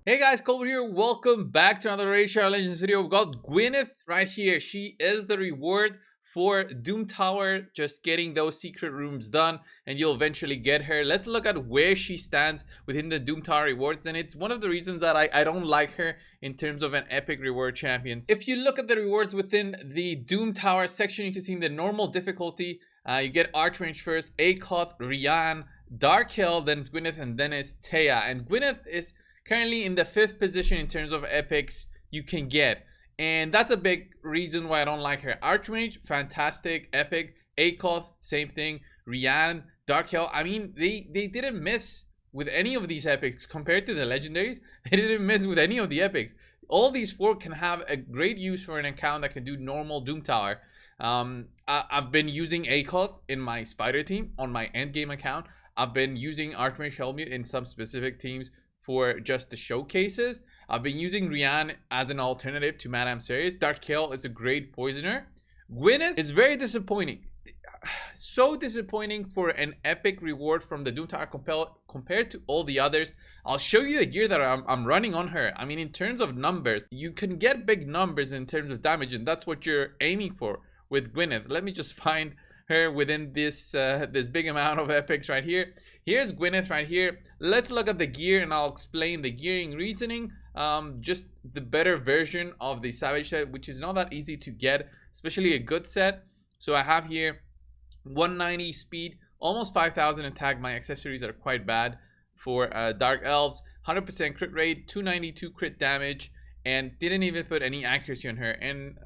Hey guys, Coldbrew here. Welcome back to another Racial Legends video. We've got Gwynneth right here. She is the reward for Doom Tower, just getting those secret rooms done, and you'll eventually get her. Let's look at where she stands within the Doom Tower rewards, and it's one of the reasons that I don't like her in terms of an epic reward champion. If you look at the rewards within the Doom Tower section, you can see in the normal difficulty, you get Archmage first, Akoth, Rian, Dark Hill, then it's Gwynneth, and then it's Taya. And Gwynneth is currently in the 5th position in terms of epics you can get, and that's a big reason why I don't like her. Archmage, fantastic epic. Akoth, same thing. Rian, Dark Hill, I mean, they didn't miss with any of these epics compared to the legendaries. They didn't miss with any of the epics. All these 4 can have a great use for an account that can do normal Doom Tower. I've been using Akoth in my Spider team on my endgame account. I've been using Archmage Helmut in some specific teams for just the showcases. I've been using Rian as an alternative to Madame Serious. Dark Hill is a great poisoner. Gwynneth is very disappointing. So disappointing for an epic reward from the Doom Tower compared to all the others. I'll show you the gear that I'm running on her. I mean, in terms of numbers, you can get big numbers in terms of damage, and that's what you're aiming for with Gwynneth. Let me just find her within this this big amount of epics right here. Here's Gwynneth right here. Let's look at the gear and I'll explain the gearing reasoning. Just the better version of the Savage set, which is not that easy to get, especially a good set. So I have here 190 speed, almost 5,000 attack. My accessories are quite bad for Dark Elves. 100% crit rate, 292 crit damage, and didn't even put any accuracy on her. And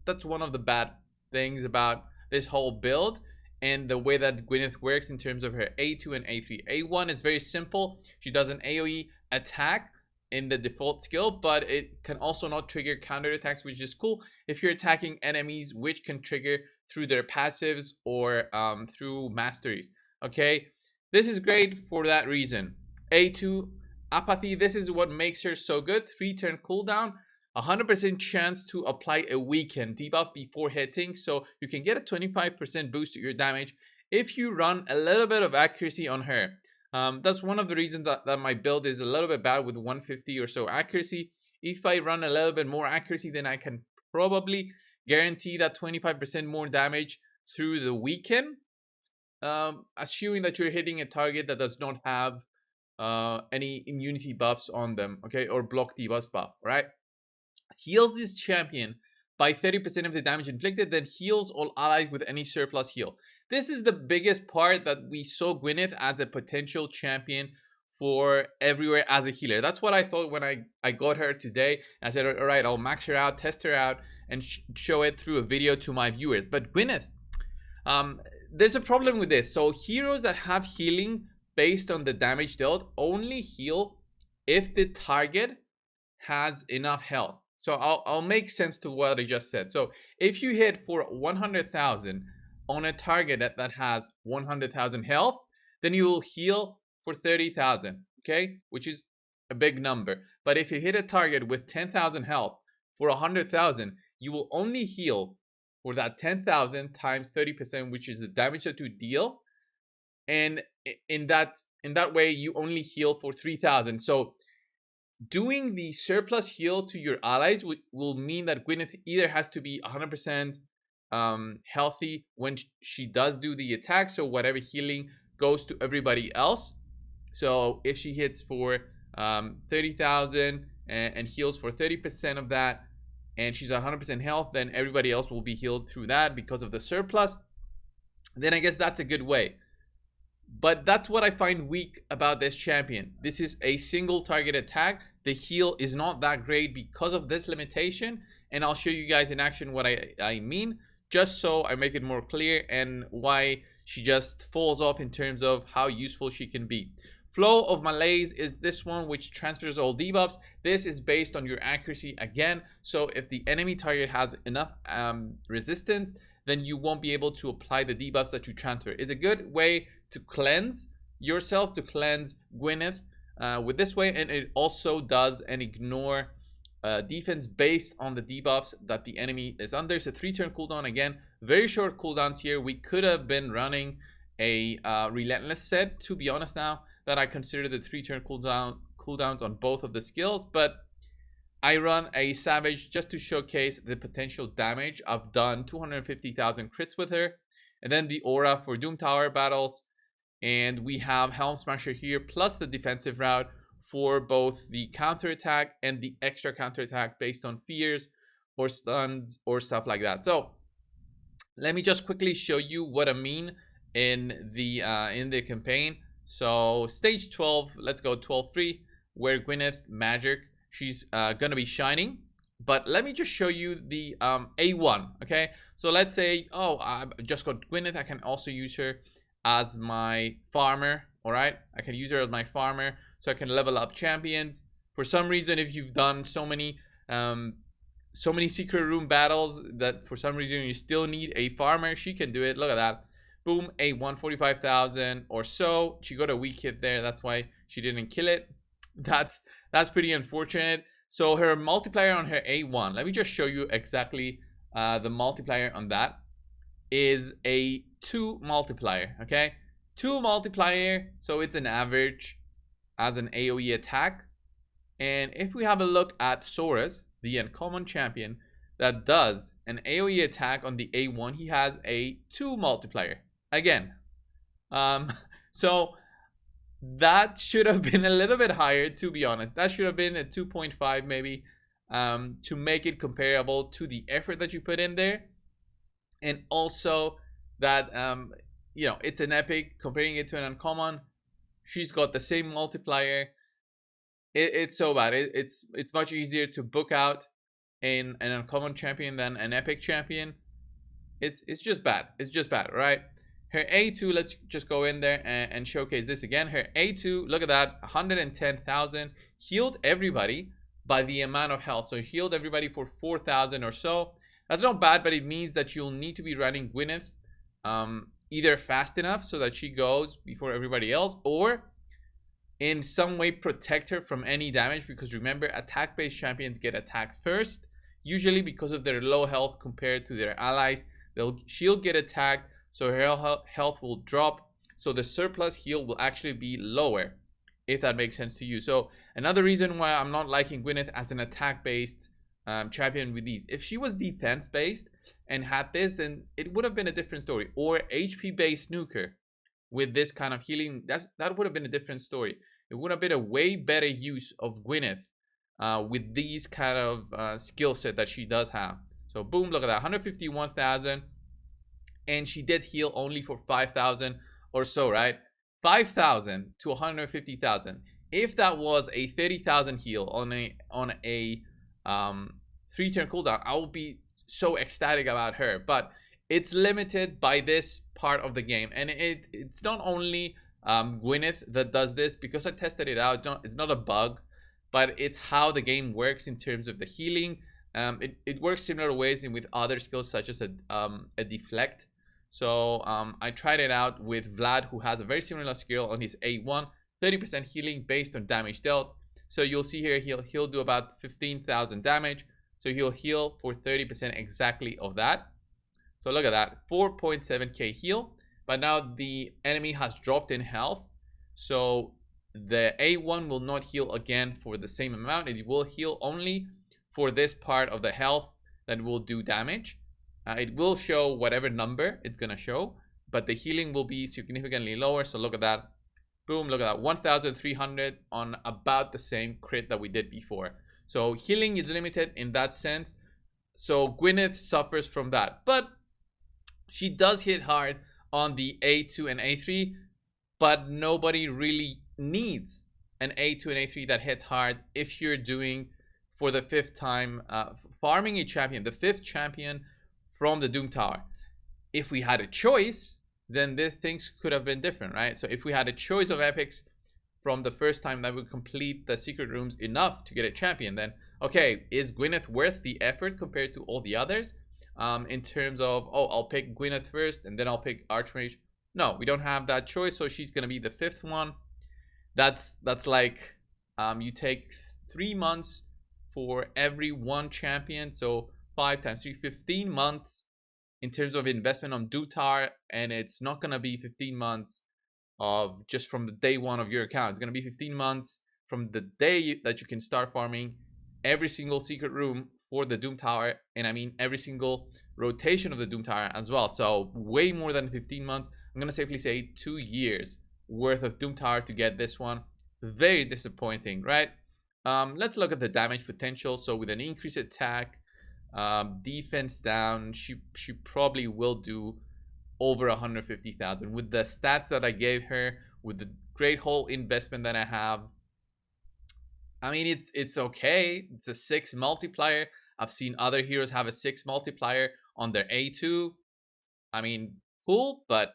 that's one of the bad things about this whole build and the way that Gwynneth works in terms of her A2 and A3. A1 is very simple. She does an AoE attack in the default skill, but it can also not trigger counter attacks, which is cool if you're attacking enemies, which can trigger through their passives or through masteries. Okay, this is great for that reason. A2 apathy, this is what makes her so good. 3-turn cooldown, 100% chance to apply a weaken debuff before hitting, so you can get a 25% boost to your damage if you run a little bit of accuracy on her. That's one of the reasons that my build is a little bit bad with 150 or so accuracy. If I run a little bit more accuracy, then I can probably guarantee that 25% more damage through the weaken, assuming that you're hitting a target that does not have any immunity buffs on them, okay, or block debuffs buff, right? Heals this champion by 30% of the damage inflicted, then heals all allies with any surplus heal. This is the biggest part that we saw Gwynneth as a potential champion for everywhere as a healer. That's what I thought when I got her today. I said, all right, I'll max her out, test her out, and show it through a video to my viewers. But Gwynneth, there's a problem with this. So heroes that have healing based on the damage dealt only heal if the target has enough health. So I'll make sense to what I just said. So if you hit for 100,000 on a target that has 100,000 health, then you will heal for 30,000, okay? Which is a big number. But if you hit a target with 10,000 health for 100,000, you will only heal for that 10,000 times 30%, which is the damage that you deal. And in that way, you only heal for 3,000. So doing the surplus heal to your allies will mean that Gwynneth either has to be 100% healthy when she does do the attack, so whatever healing goes to everybody else. So if she hits for 30,000 and heals for 30% of that, and she's 100% health, then everybody else will be healed through that because of the surplus. Then I guess that's a good way. But that's what I find weak about this champion. This is a single target attack. The heal is not that great because of this limitation, and I'll show you guys in action what I mean, just so I make it more clear and why she just falls off in terms of how useful she can be. Flow of Malaise is this one, which transfers all debuffs. This is based on your accuracy again, so if the enemy target has enough resistance, then you won't be able to apply the debuffs that you transfer. It's a good way to cleanse yourself, to cleanse Gwynneth with this way, and it also does an ignore defense based on the debuffs that the enemy is under. So 3-turn cooldown, again, very short cooldowns here. We could have been running a relentless set, to be honest, now that I consider the 3-turn cooldowns on both of the skills, but I run a Savage just to showcase the potential damage. I've done 250,000 crits with her. And then the Aura for Doom Tower battles. And we have Helm Smasher here, plus the defensive route for both the counterattack and the extra counterattack based on fears or stuns or stuff like that. So let me just quickly show you what I mean in the campaign. So stage 12, let's go 12-3, where Gwynneth Magic, she's gonna be shining. But let me just show you the A1, okay? So let's say, oh, I just got Gwynneth. I can also use her as my farmer, all right? I can use her as my farmer so I can level up champions. For some reason, if you've done so many secret room battles that for some reason you still need a farmer, she can do it. Look at that. Boom, a 145,000 or so. She got a weak hit there. That's why she didn't kill it. That's pretty unfortunate. So her multiplier on her A1, let me just show you exactly the multiplier on that is a 2 multiplier, okay? 2 multiplier, so it's an average as an AoE attack. And if we have a look at Sora's, the uncommon champion that does an AoE attack on the A1, he has a 2 multiplier again. So that should have been a little bit higher, to be honest. That should have been a 2.5 maybe, to make it comparable to the effort that you put in there. And also that you know, it's an epic. Comparing it to an uncommon, she's got the same multiplier. It's so bad. It's much easier to book out in an uncommon champion than an epic champion. It's just bad. It's just bad, right? Her A2, let's just go in there and showcase this again. Her A2, look at that, 110,000. Healed everybody by the amount of health. So healed everybody for 4,000 or so. That's not bad, but it means that you'll need to be running Gwynneth either fast enough so that she goes before everybody else, or in some way protect her from any damage, because remember, attack-based champions get attacked first, usually because of their low health compared to their allies. She'll get attacked, so her health will drop, so the surplus heal will actually be lower, if that makes sense to you. So another reason why I'm not liking Gwynneth as an attack-based champion with these. If she was defense-based and had this, then it would have been a different story. Or HP-based nuker with this kind of healing, that would have been a different story. It would have been a way better use of Gwynneth with these kind of skill set that she does have. So boom, look at that, 151,000. And she did heal only for 5,000 or so, right? 5,000 to 150,000. If that was a 30,000 heal on a 3-turn cooldown, I would be so ecstatic about her. But it's limited by this part of the game, and it's not only Gwynneth that does this, because I tested it out. It's not a bug, but it's how the game works in terms of the healing. It works similar ways with other skills, such as a deflect. So I tried it out with Vlad, who has a very similar skill on his A1, 30% healing based on damage dealt. So you'll see here he'll do about 15,000 damage. So he'll heal for 30% exactly of that. So look at that, 4.7k heal. But now the enemy has dropped in health, so the A1 will not heal again for the same amount. It will heal only for this part of the health that will do damage. It will show whatever number it's gonna show, but the healing will be significantly lower. So look at that, boom, look at that, 1,300 on about the same crit that we did before. So healing is limited in that sense. So Gwynneth suffers from that, but she does hit hard on the A2 and A3, but nobody really needs an A2 and A3 that hits hard if you're doing, for the 5th time, farming a champion, the 5th champion from the Doom Tower. If we had a choice, then things could have been different, right? So if we had a choice of epics from the first time that would complete the secret rooms enough to get a champion, then okay, is Gwynneth worth the effort compared to all the others? In terms of, oh, I'll pick Gwynneth first and then I'll pick Archmage. No, we don't have that choice, so she's gonna be the 5th one. That's like you take 3 months for every one champion, so 5 times 3, 15 months in terms of investment on Doom Tower, and it's not gonna be 15 months of just from the day one of your account. It's gonna be 15 months from the day that you can start farming every single secret room for the Doom Tower, and I mean every single rotation of the Doom Tower as well. So way more than 15 months. I'm gonna safely say 2 years worth of Doom Tower to get this one. Very disappointing, right? Let's look at the damage potential. So with an increased attack, defense down, she probably will do over 150,000 with the stats that I gave her, with the great whole investment that I have. I mean, it's okay. It's a 6 multiplier. I've seen other heroes have a 6 multiplier on their A2. I mean, cool, but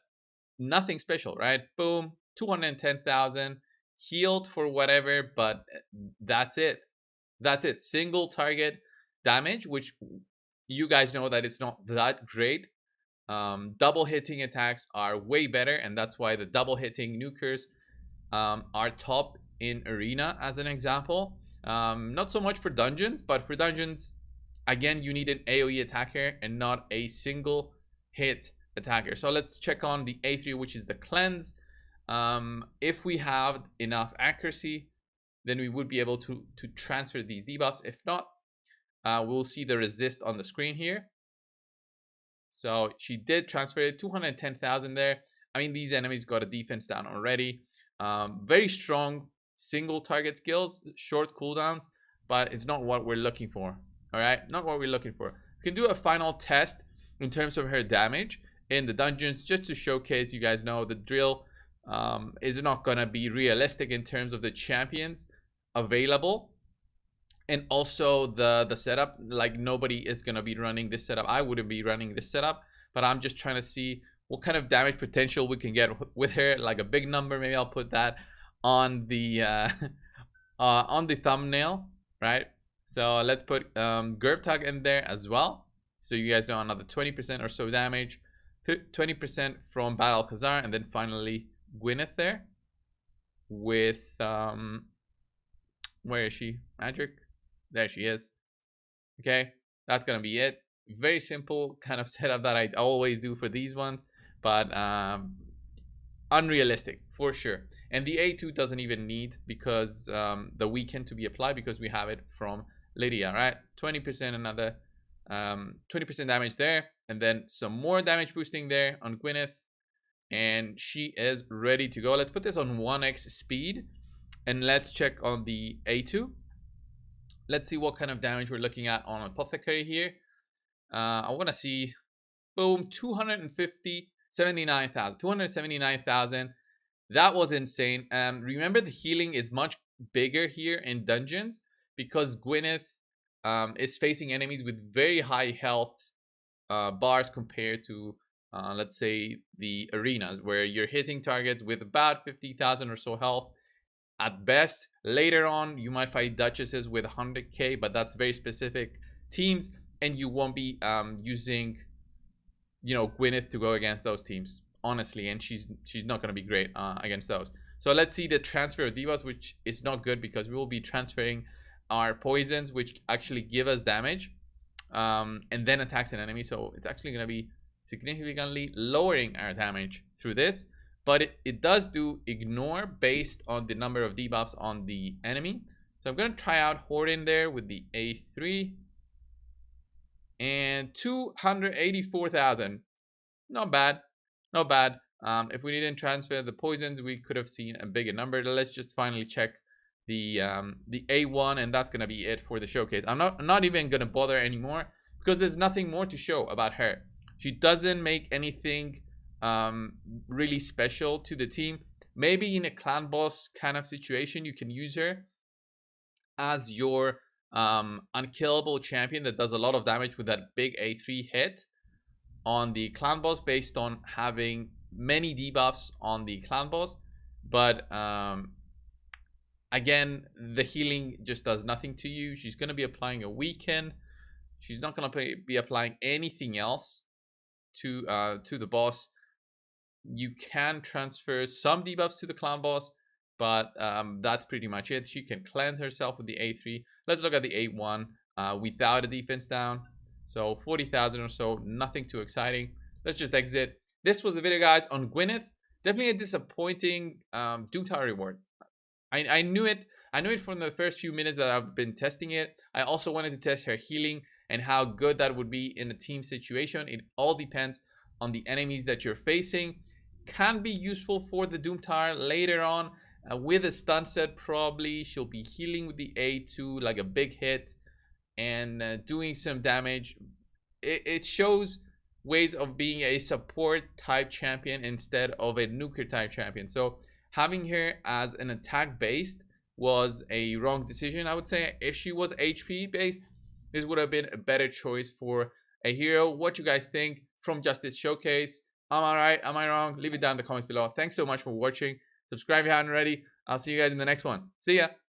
nothing special, right? Boom, 210,000 healed for whatever, but that's it. That's it. Single target damage, which you guys know that it's not that great. Double hitting attacks are way better, and that's why the double hitting nukers are top in arena, as an example. Not so much for dungeons, but for dungeons, again, you need an AoE attacker and not a single hit attacker. So let's check on the A3, which is the cleanse. If we have enough accuracy, then we would be able to transfer these debuffs. If not, we'll see the resist on the screen here. So she did transfer it, 210,000 there. I mean, these enemies got a defense down already. Very strong single target skills, short cooldowns, but it's not what we're looking for. All right, not what we're looking for. We can do a final test in terms of her damage in the dungeons, just to showcase. You guys know the drill is not gonna be realistic in terms of the champions available, and also the setup. Like, nobody is gonna be running this setup. I wouldn't be running this setup, but I'm just trying to see what kind of damage potential we can get with her. Like a big number. Maybe I'll put that on the thumbnail, right? So let's put Gerbtug in there as well, so you guys know another 20% or so damage, 20% from Bad Alcazar, and then finally Gwynneth there with where is she? Magic? There she is. Okay, that's gonna be it. Very simple kind of setup that I always do for these ones, but unrealistic for sure. And the A2 doesn't even need, because the weekend to be applied, because we have it from Lydia, right? 20%, another 20% damage there, and then some more damage boosting there on Gwynneth, and she is ready to go. Let's put this on 1x speed, and let's check on the A2. Let's see what kind of damage we're looking at on Apothecary here. I want to see, boom, 279,000. That was insane. Remember, the healing is much bigger here in dungeons, because Gwynneth is facing enemies with very high health bars compared to, let's say, the arenas, where you're hitting targets with about 50,000 or so health at best. Later on, you might fight duchesses with 100k, but that's very specific teams, and you won't be using, you know, Gwynneth to go against those teams, honestly, and she's not going to be great against those. So let's see the transfer of divas, which is not good, because we will be transferring our poisons, which actually give us damage, and then attacks an enemy. So it's actually going to be significantly lowering our damage through this, but it does do ignore based on the number of debuffs on the enemy. So I'm going to try out Horde in there with the A3, and 284,000. Not bad, not bad. If we didn't transfer the poisons, we could have seen a bigger number. Let's just finally check the A1, and that's gonna be it for the showcase. I'm not even gonna bother anymore, because there's nothing more to show about her. She doesn't make anything really special to the team. Maybe in a clan boss kind of situation, you can use her as your unkillable champion that does a lot of damage with that big A3 hit on the clan boss, based on having many debuffs on the clan boss. But again, the healing just does nothing to you. She's going to be applying a weaken. She's not going to be applying anything else to the boss. You can transfer some debuffs to the clan boss, but that's pretty much it. She can cleanse herself with the A3. Let's look at the A1 without a defense down. So 40,000 or so, nothing too exciting. Let's just exit. This was the video, guys, on Gwynneth. Definitely a disappointing Doom Tower reward. I knew it. I know it from the first few minutes that I've been testing it. I also wanted to test her healing and how good that would be in a team situation. It all depends on the enemies that you're facing. Can be useful for the Doom Tower later on. With a stun set, probably she'll be healing with the A2 like a big hit and doing some damage. It shows ways of being a support type champion instead of a nuker type champion. So having her as an attack based was a wrong decision, I would say. If she was HP based, this would have been a better choice for a hero. What you guys think from just this showcase? Am I right? Am I wrong? Leave it down in the comments below. Thanks so much for watching. Subscribe if you haven't already. I'll see you guys in the next one. See ya.